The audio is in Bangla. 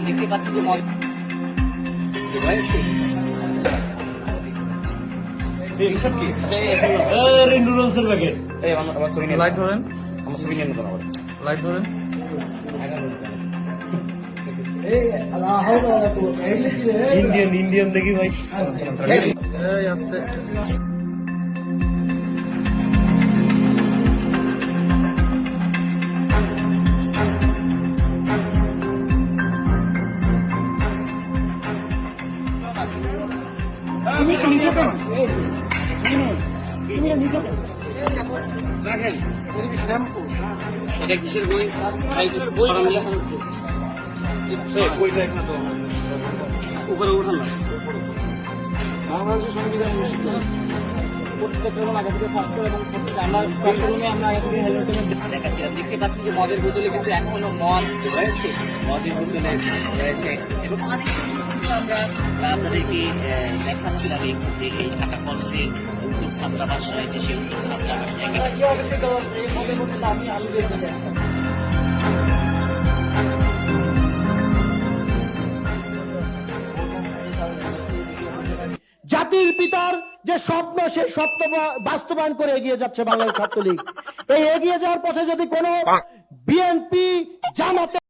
দেখতে পাচ্ছি যে মদ এইসব কি নুডলসের প্যাকেট আমার ছবি নিয়ে লাইট ধরেন আমার ছবি নিয়ে নেবেন লাইট ধরেন ইন্ডিয়ান দেখি ভাই আসতে এটা কিসের বই উপরে উঠান না বাংলাদেশের সংবিধান দেখাচ্ছিলাম দেখতে পাচ্ছি যে মদের বোতলে কিন্তু এখনো মদ রয়েছে মদের বোতলে রয়েছে এবং অনেক কিছু আমরা আপনাদেরকে দেখাচ্ছিলাম এই মুহূর্তে এই ঢাকা কলেজের উত্তর ছাত্রাবাস রয়েছে সেই উত্তর ছাত্রাবাস মদের বোতলে আমি আলু দিয়ে জাতির পিতার যে স্বপ্ন সেই স্বপ্ন বাস্তবায়ন করে এগিয়ে যাচ্ছে বাংলাদেশ ছাত্রলীগ। এই এগিয়ে যাওয়ার পথে যদি কোনো বিএনপি জামাতে